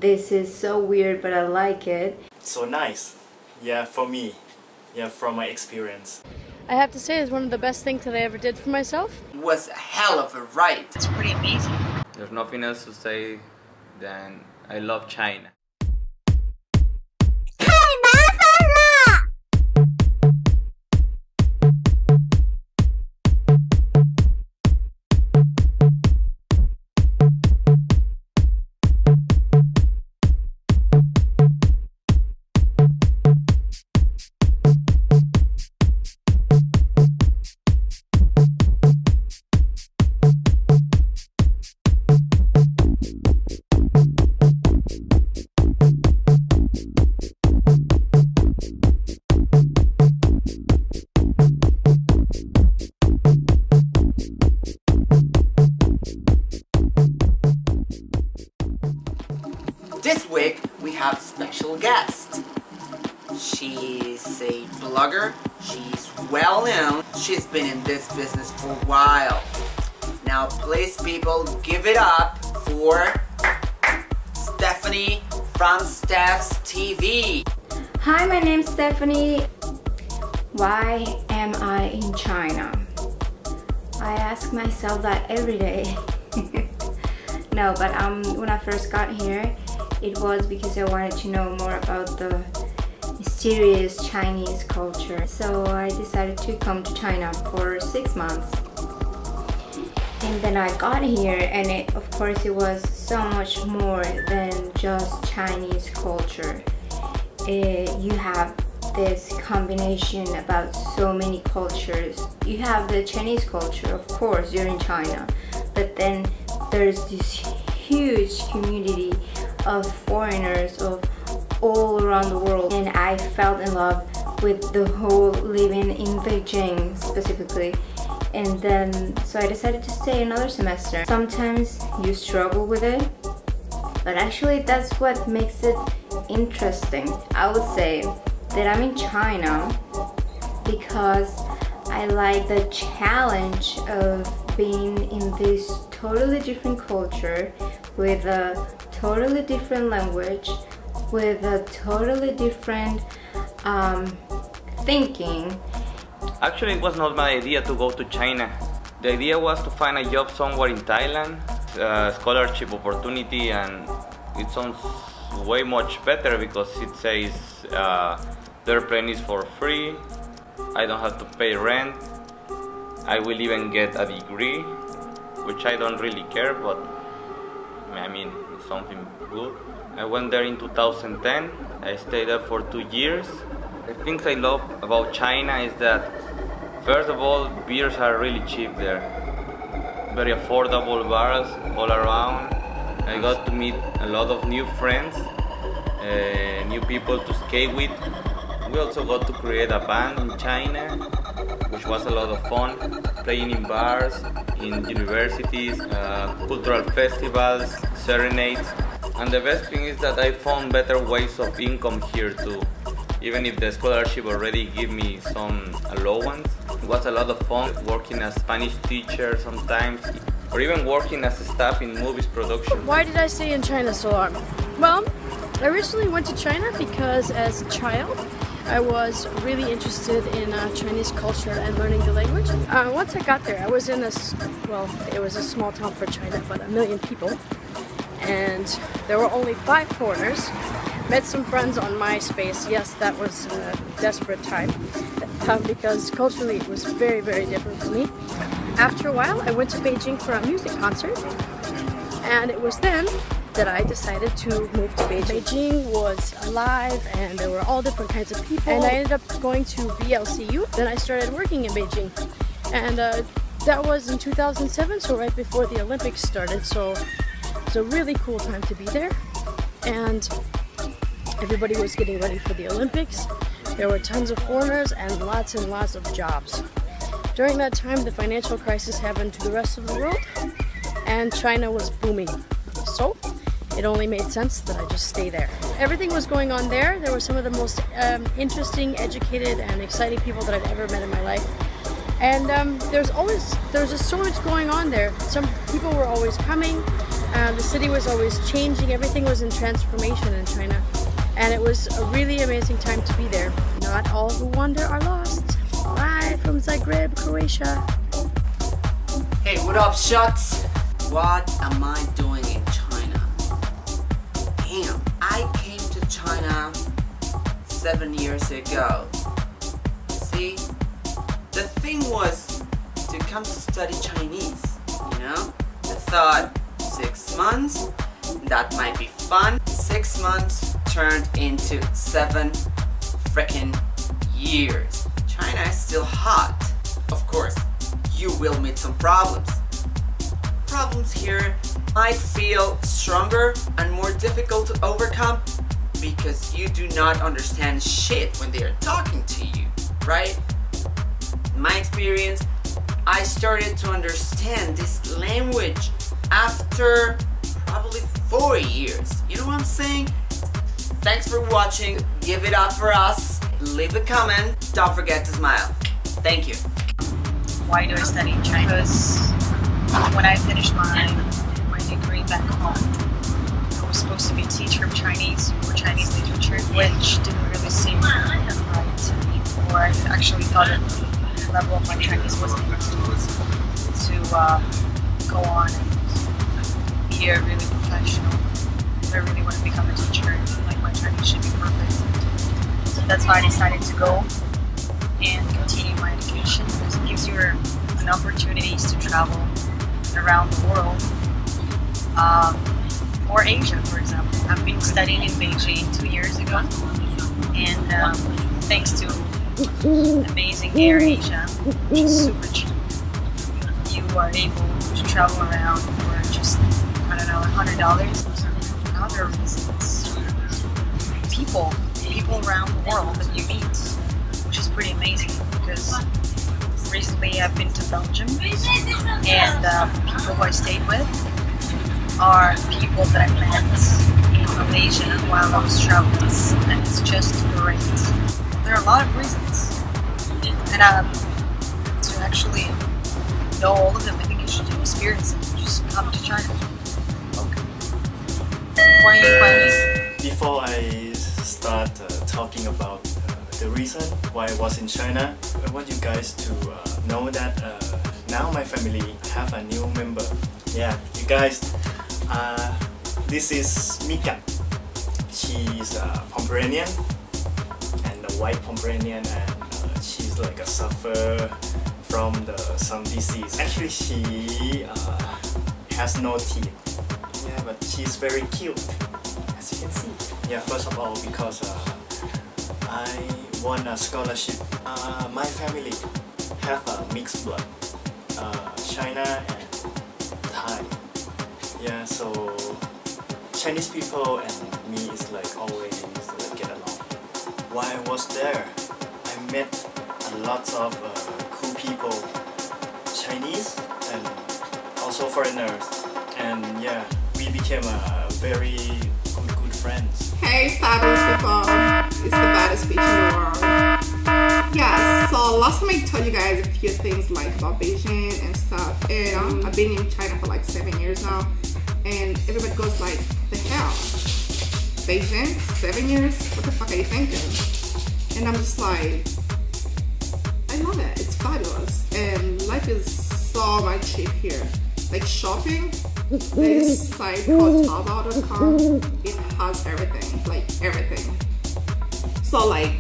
This is so weird, but I like it. So nice. Yeah, for me. Yeah, from my experience. I have to say it's one of the best things that I ever did for myself. It was a hell of a ride. It's pretty amazing. There's nothing else to say than I love China. This week we have a special guest. She's a blogger, she's well known, she's been in this business for a while. Now please people give it up for Stephanie from Steph's TV. Hi, my name's Stephanie. Why am I in China? I ask myself that every day. No, but when I first got here, it was because I wanted to know more about the mysterious Chinese culture. So I decided to come to China for 6 months. And then I got here, and of course it was so much more than just Chinese culture. You have this combination about so many cultures. You have the Chinese culture, of course, you're in China, but then there's this huge community of foreigners of all around the world, and I fell in love with the whole living in Beijing specifically. And then so I decided to stay another semester. Sometimes you struggle with it, but actually that's what makes it interesting. I would say that I'm in China because I like the challenge of being in this totally different culture with a totally different language, with a totally different thinking. Actually, it was not my idea to go to China. The idea was to find a job somewhere in Thailand, a scholarship opportunity, and it sounds way much better because it says the airplane is for free, I don't have to pay rent, I will even get a degree, which I don't really care, but I mean, it's something good. I went there in 2010, I stayed there for 2 years. The things I love about China is that, first of all, beers are really cheap there. Very affordable bars all around. I got to meet a lot of new friends, new people to skate with. We also got to create a band in China, which was a lot of fun, playing in bars, in universities, cultural festivals, serenades. And the best thing is that I found better ways of income here too. Even if the scholarship already gave me some allowance, it was a lot of fun working as Spanish teacher sometimes, or even working as a staff in movies production. Why did I stay in China so long? Well, I originally went to China because as a child, I was really interested in Chinese culture and learning the language. Once I got there, I was in it was a small town for China, but 1 million people. And there were only 5 foreigners. Met some friends on MySpace. Yes, that was a desperate time because culturally it was very, very different for me. After a while, I went to Beijing for a music concert, and it was then that I decided to move to Beijing. Beijing was alive, and there were all different kinds of people, and I ended up going to BLCU. Then I started working in Beijing, and that was in 2007, so right before the Olympics started, so it's a really cool time to be there. And everybody was getting ready for the Olympics. There were tons of foreigners and lots of jobs. During that time, the financial crisis happened to the rest of the world, and China was booming. So it only made sense that I just stay there. Everything was going on there. There were some of the most interesting, educated, and exciting people that I've ever met in my life. And there's just so much going on there. Some people were always coming. The city was always changing, everything was in transformation in China. And it was a really amazing time to be there. Not all who wander are lost. Live from Zagreb, Croatia. Hey, what up, Shuts? What am I doing in China? Damn, I came to China 7 years ago. See, the thing was to come to study Chinese, you know? I thought 6 months, that might be fun. 6 months turned into 7 freaking years. China is still hot. Of course, you will meet some problems. Problems here might feel stronger and more difficult to overcome because you do not understand shit when they are talking to you, right? In my experience, I started to understand this language after probably 4 years. You know what I'm saying? Thanks for watching. Give it up for us. Leave a comment. Don't forget to smile. Thank you. Why do I study in China? Because when I finished my degree back home, I was supposed to be a teacher of Chinese or Chinese literature, which didn't really seem right to me. Or I actually thought that the level of my Chinese wasn't enough to go on and be a really professional. If I really want to become a teacher, like my Chinese should be perfect. So that's why I decided to go and continue my education because it gives you an opportunities to travel around the world, or Asia, for example. I've been studying in Beijing 2 years ago, and thanks to amazing Air Asia, which is super cheap, you are able to travel around for just, I don't know, $100. Other visits, people around the world that you meet, which is pretty amazing because recently I've been to Belgium and people who I stayed with are people that I met in Malaysia while I was traveling, and it's just great. There are a lot of reasons, and to actually know all of them, I think you should experience it. Just come to China. Before I start talking about the reason why I was in China, I want you guys to know that now my family have a new member. Yeah, you guys, this is Mika. She's a Pomeranian and a white Pomeranian, and she's like a suffer from some disease. Actually, she has no teeth. Yeah, but she's very cute, as you can see. Yeah, first of all, because I won a scholarship. My family have a mixed blood, China and Thai. Yeah, so Chinese people and me is like always get along. While I was there, I met a lot of cool people, Chinese and also foreigners, and yeah, we became very good friends. Hey fabulous people, it's the baddest beach in the world. Yeah, so last time I told you guys a few things like about Beijing and stuff, and I've been in China for like 7 years now, and everybody goes like, the hell? Beijing? 7 years? What the fuck are you thinking? And I'm just like, I love it, it's fabulous, and life is so much cheap here. Like shopping, this site called Taobao.com, it has everything, like everything. So like,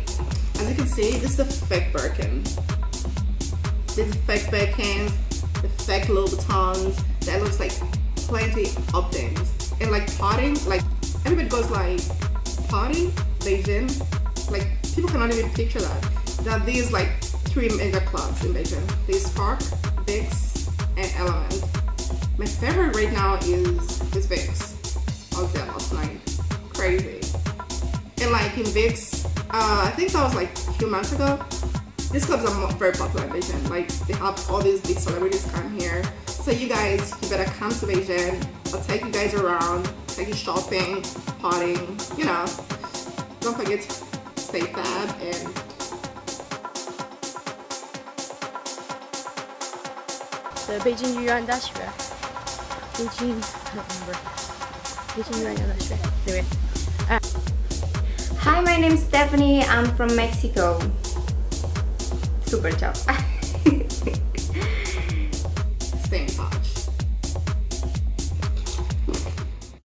as you can see, this is the fake Birkin. This is fake Birkins, the fake Louis Vuittons, that looks like plenty of things. And like potting, like everybody goes like, potting, Beijing, like people cannot even picture that. There are these like 3 mega clubs in Beijing. There's Spark, Bix, and Element. My favorite right now is Vix. I was there last night. Crazy. And like in Vix, I think that was like a few months ago. These clubs are very popular in Beijing. Like they have all these big celebrities come here. So you guys, you better come to Beijing. I'll take you guys around, take you shopping, potting, you know. Don't forget to stay fab and 北京语言大学， Beijing? I don't remember. Beijing, I'm not sure. Anyway. Hi, my name's Stephanie. I'm from Mexico. Super tough. Stay in touch.